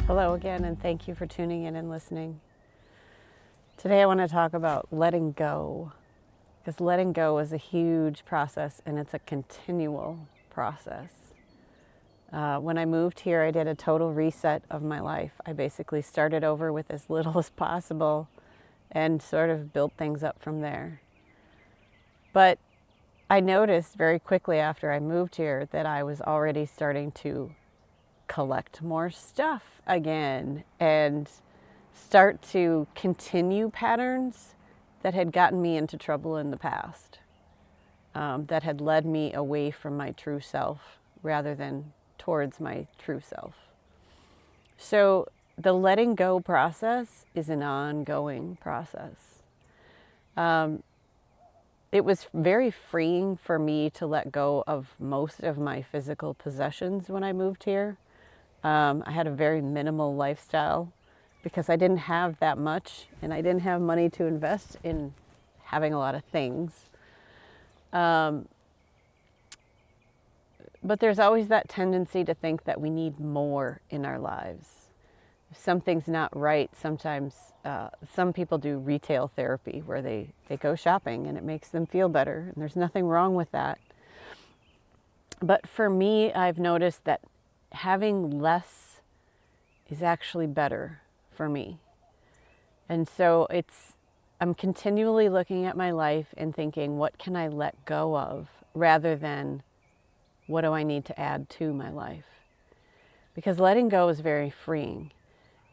Hello again, and thank you for tuning in and listening. Today I want to talk about letting go, because letting go is a huge process and it's a continual process. When I moved here, I did a total reset of my life. I basically started over with as little as possible and sort of built things up from there. But I noticed very quickly after I moved here that I was already starting to collect more stuff again and start to continue patterns that had gotten me into trouble in the past, that had led me away from my true self rather than towards my true self. So the letting go process is an ongoing process. It was very freeing for me to let go of most of my physical possessions when I moved here. I had a very minimal lifestyle because I didn't have that much and I didn't have money to invest in having a lot of things. But there's always that tendency to think that we need more in our lives. If something's not right, sometimes some people do retail therapy where they go shopping and it makes them feel better. And there's nothing wrong with that. But for me, I've noticed that having less is actually better for me. And so I'm continually looking at my life and thinking, what can I let go of rather than what do I need to add to my life? Because letting go is very freeing.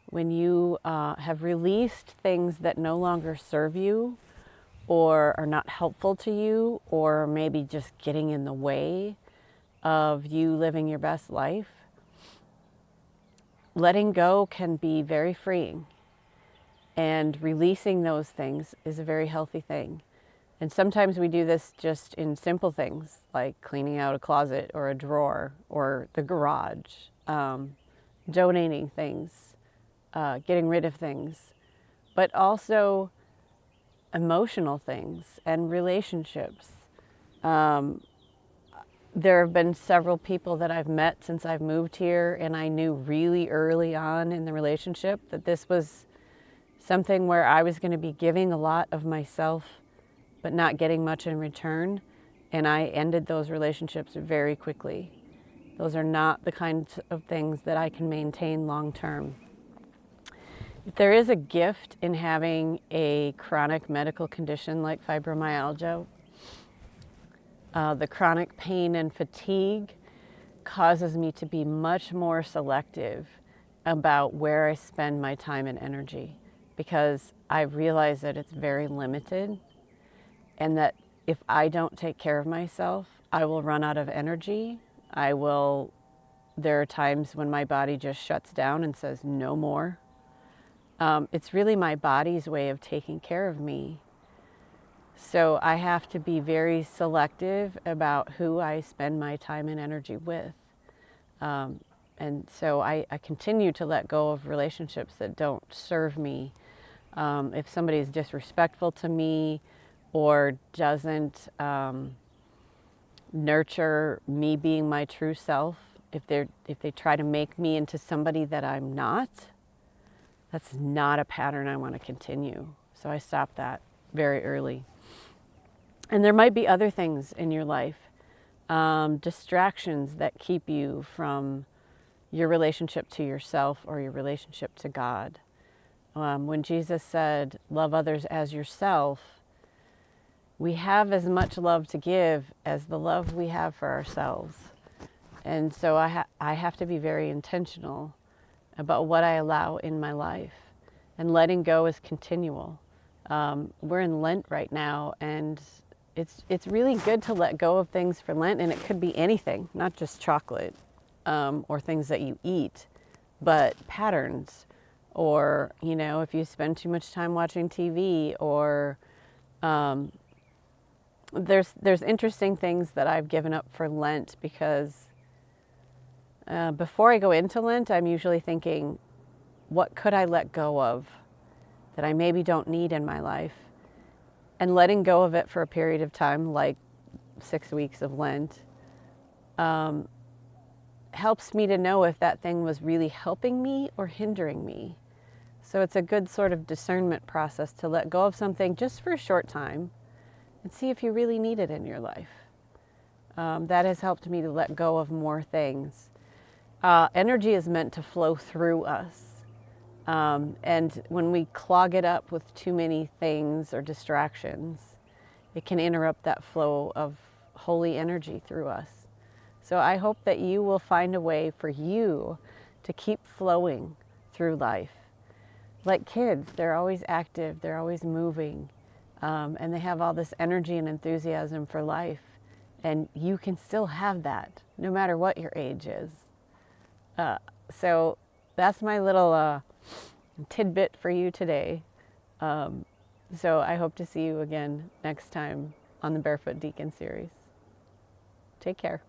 When you have released things that no longer serve you or are not helpful to you or maybe just getting in the way of you living your best life, letting go can be very freeing, and releasing those things is a very healthy thing. And sometimes we do this just in simple things like cleaning out a closet or a drawer or the garage, donating things, getting rid of things, but also emotional things and relationships. There have been several people that I've met since I've moved here, and I knew really early on in the relationship that this was something where I was going to be giving a lot of myself, but not getting much in return. And I ended those relationships very quickly. Those are not the kinds of things that I can maintain long term. If there is a gift in having a chronic medical condition like fibromyalgia, the chronic pain and fatigue causes me to be much more selective about where I spend my time and energy, because I realize that it's very limited and that if I don't take care of myself, I will run out of energy. There are times when my body just shuts down and says no more. It's really my body's way of taking care of me. So I have to be very selective about who I spend my time and energy with. And so I continue to let go of relationships that don't serve me. If somebody is disrespectful to me or doesn't nurture me being my true self, if they try to make me into somebody that I'm not, that's not a pattern I want to continue. So I stop that very early. And there might be other things in your life, distractions that keep you from your relationship to yourself or your relationship to God. When Jesus said, love others as yourself, we have as much love to give as the love we have for ourselves. And so I have to be very intentional about what I allow in my life. And letting go is continual. We're in Lent right now, and it's really good to let go of things for Lent, and it could be anything, not just chocolate or things that you eat, but patterns, or if you spend too much time watching TV, or there's interesting things that I've given up for Lent, because before I go into Lent, I'm usually thinking, what could I let go of that I maybe don't need in my life? And letting go of it for a period of time, like 6 weeks of Lent, helps me to know if that thing was really helping me or hindering me. So it's a good sort of discernment process to let go of something just for a short time and see if you really need it in your life. That has helped me to let go of more things. Energy is meant to flow through us. And when we clog it up with too many things or distractions, it can interrupt that flow of holy energy through us. So I hope that you will find a way for you to keep flowing through life. Like kids, they're always active, they're always moving, and they have all this energy and enthusiasm for life. And you can still have that, no matter what your age is. So that's my little tidbit for you today. So I hope to see you again next time on the Barefoot Deacon series. Take care.